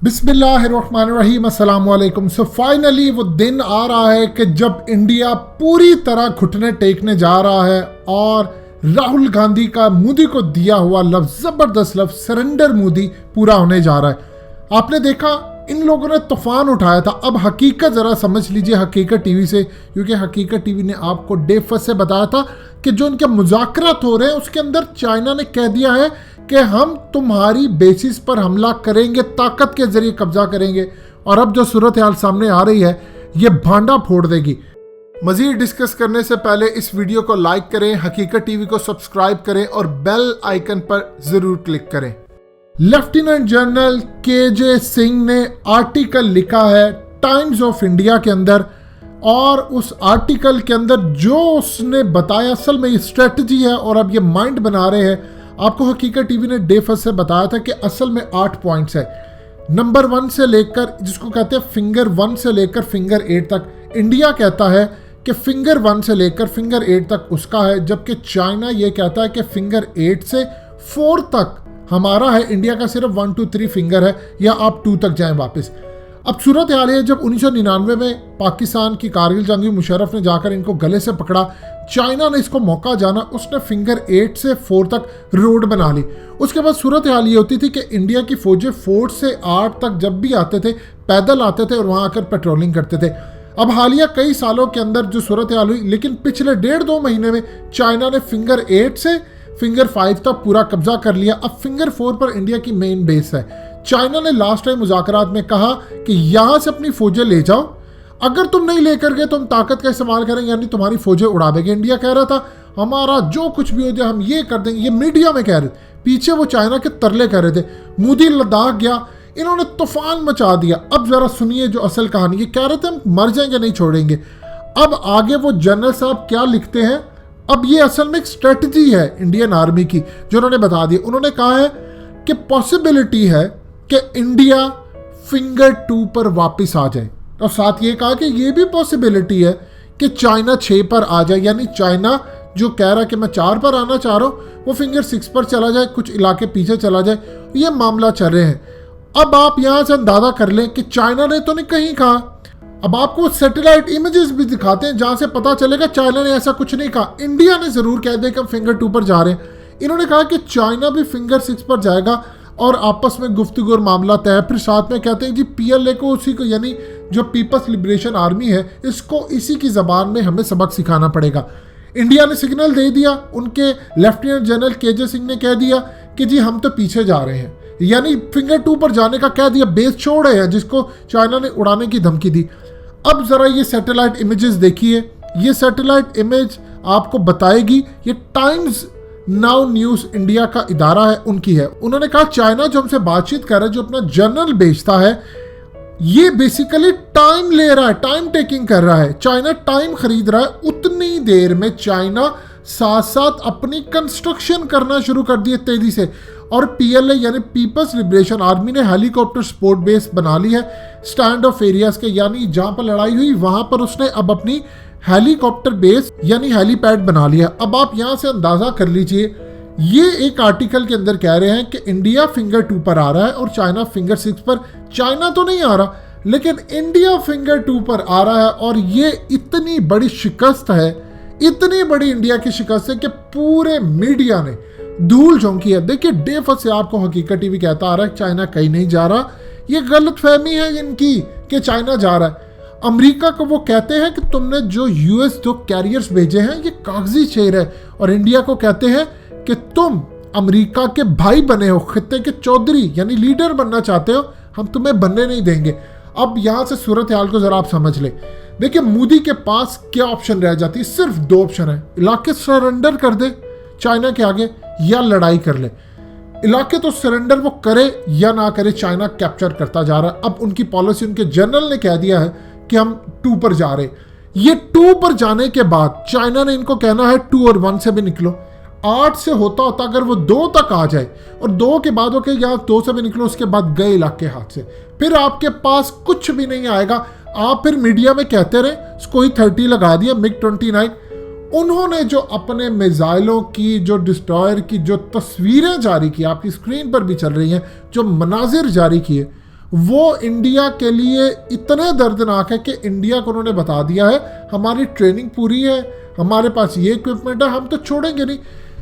बिस्मिल्लाहिर्रहमानिर्रहीम, अस्सलाम वालेकुम। सो फाइनली वो दिन आ रहा है कि जब इंडिया पूरी तरह घुटने टेकने जा रहा है और राहुल गांधी का मोदी को दिया हुआ लफ्ज, जबरदस्त लफ्ज सरेंडर मोदी पूरा होने जा रहा है। आपने देखा इन लोगों ने तूफान उठाया था। अब हकीकत ज़रा समझ लीजिए हकीकत टीवी से, क्योंकि हकीकत टीवी ने आपको डे फर्स्ट से बताया था कि जो इनके मुज़ाकरात हो रहे हैं उसके अंदर चाइना ने कह दिया है कि हम तुम्हारी बेसिस पर हमला करेंगे, ताकत के जरिए कब्जा करेंगे। और अब जो सूरत हाल सामने आ रही है ये भांडा फोड़ देगी। मज़ीद डिस्कस करने से पहले इस वीडियो को लाइक करें, हकीकत टीवी को सब्सक्राइब करें और बेल आइकन पर ज़रूर क्लिक करें। Lieutenant general के.जे. सिंह ने आर्टिकल लिखा है टाइम्स ऑफ इंडिया के अंदर, और उस आर्टिकल के अंदर जो उसने बताया असल में ये स्ट्रेटजी है और अब ये माइंड बना रहे हैं। आपको हकीकत टीवी ने डे फर्स्ट से बताया था कि असल में 8 पॉइंट्स है। नंबर 1 से लेकर, जिसको कहते हैं फिंगर 1 से लेकर फिंगर 8 तक, इंडिया कहता है कि फिंगर 1 से लेकर फिंगर 8 तक उसका है, जबकि चाइना ये कहता है कि फिंगर 8 से 4 तक हमारा है। इंडिया का सिर्फ 1 2 3 फिंगर है, या आप 2 तक जाएं वापस। अब सूरत हाल है, जब 1999 में पाकिस्तान की कारगिल जंग में मुशर्रफ ने जाकर इनको गले से पकड़ा, चाइना ने इसको मौका जाना, उसने फिंगर 8 से 4 तक रोड बना ली। उसके बाद सूरत हाल ये होती थी कि इंडिया की फौजें 4 से 8 तक जब भी आते थे पैदल आते थे और वहाँ आकर पेट्रोलिंग करते थे। अब हालिया कई सालों के अंदर जो सूरत हाल हुई, लेकिन पिछले 1.5-2 महीने में चाइना ने फिंगर 8 से फिंगर 5 तक पूरा कब्जा कर लिया। अब फिंगर 4 पर इंडिया की मेन बेस है। चाइना ने लास्ट टाइम मुज़ाकरात में कहा कि यहाँ से अपनी फौजें ले जाओ, अगर तुम नहीं लेकर गए तो हम ताकत का इस्तेमाल करेंगे, यानी तुम्हारी फौजें उड़ा देंगे। इंडिया कह रहा था हमारा जो कुछ भी हो जाए हम ये कर देंगे, ये मीडिया में कह रहे थे, पीछे वो चाइना के तरले कह रहे थे। मोदी लद्दाख गया, इन्होंने तूफान मचा दिया। अब जरा सुनिए जो असल कहानी, ये कह रहे थे हम मर जाएंगे नहीं छोड़ेंगे। अब आगे वो जनरल साहब क्या लिखते हैं, अब ये असल में एक स्ट्रेटजी है इंडियन आर्मी की जो उन्होंने बता दी। उन्होंने कहा है कि पॉसिबिलिटी है कि इंडिया फिंगर 2 पर वापस आ जाए, और साथ ये कहा कि ये भी पॉसिबिलिटी है कि चाइना 6 पर आ जाए, यानी चाइना जो कह रहा है कि मैं 4 पर आना चाह रहा हूँ वो फिंगर 6 पर चला जाए, कुछ इलाके पीछे चला जाए। ये मामला चल रहे हैं। अब आप यहाँ से अंदाजा कर लें कि चाइना ने तो नहीं कहीं कहा। अब आपको सैटेलाइट इमेजेस भी दिखाते हैं जहाँ से पता चलेगा चाइना ने ऐसा कुछ नहीं कहा। इंडिया ने ज़रूर कह दिया कि हम फिंगर 2 पर जा रहे हैं। इन्होंने कहा कि चाइना भी फिंगर 6 पर जाएगा और आपस में गुफ्तगू और मामला तय। फिर साथ में कहते हैं जी PLA को, उसी को यानी जो पीपल्स लिबरेशन आर्मी है, इसको इसी की ज़बान में हमें सबक सिखाना पड़ेगा। इंडिया ने सिग्नल दे दिया, उनके लेफ्टिनेंट जनरल के.जे. सिंह ने कह दिया कि जी हम तो पीछे जा रहे हैं, यानी फिंगर 2 पर जाने का कह दिया, बेस छोड़ रहे हैं जिसको चाइना ने उड़ाने की धमकी दी। अब ज़रा ये सैटेलाइट इमेजेस देखिए। ये सैटेलाइट इमेज आपको बताएगी, ये टाइम्स नाउ न्यूज़ इंडिया का इदारा है, उनकी है। उन्होंने कहा चाइना जो हमसे बातचीत कर रहा है, जो अपना जर्नल बेचता है, ये बेसिकली टाइम ले रहा है, टाइम टेकिंग कर रहा है। चाइना टाइम खरीद रहा है। उतनी देर में चाइना साथ साथ अपनी कंस्ट्रक्शन करना शुरू कर दिए तेजी से। और PLA यानी पीपल्स लिबरेशन आर्मी ने हेलीकॉप्टर सपोर्ट बेस बना ली है स्टैंड ऑफ एरियाज के, यानी जहां पर लड़ाई हुई वहां पर उसने अब अपनी हेलीकॉप्टर बेस यानी हेलीपैड बना लिया। अब आप यहां से अंदाजा कर लीजिए, ये एक आर्टिकल के अंदर कह रहे हैं कि इंडिया फिंगर 2 पर आ रहा है और चाइना फिंगर 6 पर। चाइना तो नहीं आ रहा, लेकिन इंडिया फिंगर 2 पर आ रहा है, और ये इतनी बड़ी शिकस्त है, इतनी बड़ी इंडिया की शिकस्त है कि पूरे मीडिया ने धूल झोंकी है। देखिए डे फर्स्ट से आपको हकीकत टीवी कहता आ रहा है चाइना कहीं नहीं जा रहा। ये गलत फहमी है इनकी कि चाइना जा रहा है। अमेरिका को वो कहते हैं कि तुमने जो US 2 कैरियर्स भेजे हैं ये कागजी शेर है, और इंडिया को कहते हैं कि तुम अमेरिका के भाई बने हो, खित्ते के चौधरी यानी लीडर बनना चाहते हो, हम तुम्हें बनने नहीं देंगे। अब यहाँ से सूरत हाल को ज़रा आप समझ ले। देखिए मोदी के पास क्या ऑप्शन रह जाती है, सिर्फ 2 ऑप्शन है, इलाके सरेंडर कर दे चाइना के आगे या लड़ाई कर ले। इलाके तो सरेंडर वो करे या ना करे, चाइना कैप्चर करता जा रहा है। अब उनकी पॉलिसी, उनके जनरल ने कह दिया है कि हम 2 पर जा रहे। ये 2 पर जाने के बाद चाइना ने इनको कहना है 2 और 1 से भी निकलो। 8 से होता अगर वो 2 तक आ जाए, और 2 के बाद ओके यहाँ 2 से भी निकलो, उसके बाद गए इलाके हाथ से, फिर आपके पास कुछ भी नहीं आएगा। आप फिर मीडिया में कहते रहे कोई 30 लगा दिया, MiG-29। उन्होंने जो अपने मिसाइलों की, जो डिस्ट्रॉयर की जो तस्वीरें जारी की, आपकी स्क्रीन पर भी चल रही हैं, जो मनाजिर जारी किए, वो इंडिया के लिए इतने दर्दनाक है कि इंडिया को उन्होंने बता दिया है हमारी ट्रेनिंग पूरी है, हमारे पास ये इक्विपमेंट है, हम तो छोड़ेंगे नहीं।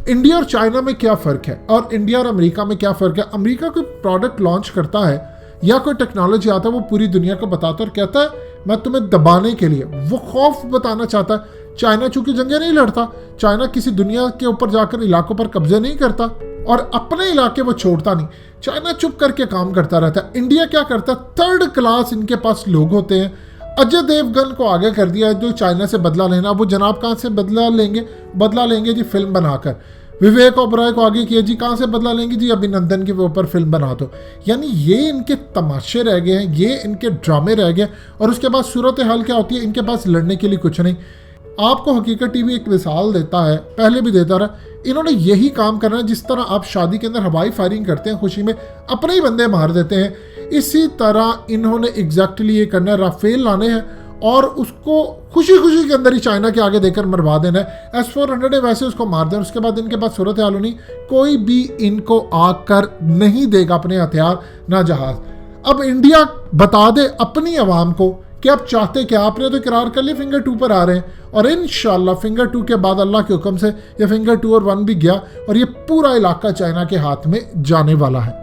इंडिया और चाइना में क्या फ़र्क है और इंडिया और अमेरिका में क्या फ़र्क है? अमेरिका कोई प्रोडक्ट लॉन्च करता है या कोई टेक्नोलॉजी आता है, वो पूरी दुनिया को बताता है और कहता है मैं तुम्हें दबाने के लिए, वो खौफ बताना चाहता है। चाइना चूंकि जंगें नहीं लड़ता, चाइना किसी दुनिया के ऊपर जाकर इलाकों पर कब्जे नहीं करता और अपने इलाके वो छोड़ता नहीं। चाइना चुप करके काम करता रहता है। इंडिया क्या करता है? थर्ड क्लास इनके पास लोग होते हैं। अजय देवगन को आगे कर दिया है जो चाइना से बदला लेना। वो जनाब कहाँ से बदला लेंगे? बदला लेंगे जी फिल्म बनाकर। विवेक ओबराय को आगे किया जी, कहाँ से बदला लेंगे जी? अभिनंदन के ऊपर फिल्म बना दो। यानी ये इनके तमाशे रह गए हैं, ये इनके ड्रामे रह गए। और उसके बाद सूरत हाल क्या होती है? इनके पास लड़ने के लिए कुछ नहीं। आपको हकीकत टीवी एक मिसाल देता है, पहले भी देता रहा। इन्होंने यही काम करना है। जिस तरह आप शादी के अंदर हवाई फायरिंग करते हैं, खुशी में अपने ही बंदे मार देते हैं, इसी तरह इन्होंने एग्जैक्टली ये करना है। राफेल लाने हैं और उसको खुशी खुशी के अंदर ही चाइना के आगे देकर मरवा देना है। S-400 है, वैसे उसको मार दें। उसके बाद इनके पास सूरत हाल नहीं, कोई भी इनको आकर नहीं देगा अपने हथियार ना जहाज। अब इंडिया बता दे अपनी आवाम को कि आप चाहते क्या। आपने तो इकरार कर लिया, फिंगर 2 पर आ रहे हैं और इंशाल्लाह फिंगर 2 के बाद अल्लाह के हुक्म से ये फिंगर 2 और 1 भी गया और ये पूरा इलाका चाइना के हाथ में जाने वाला है।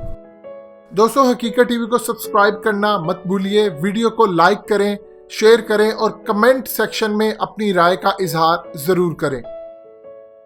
दोस्तों, हकीकत टीवी को सब्सक्राइब करना मत भूलिए, वीडियो को लाइक करें, शेयर करें और कमेंट सेक्शन में अपनी राय का इजहार जरूर करें।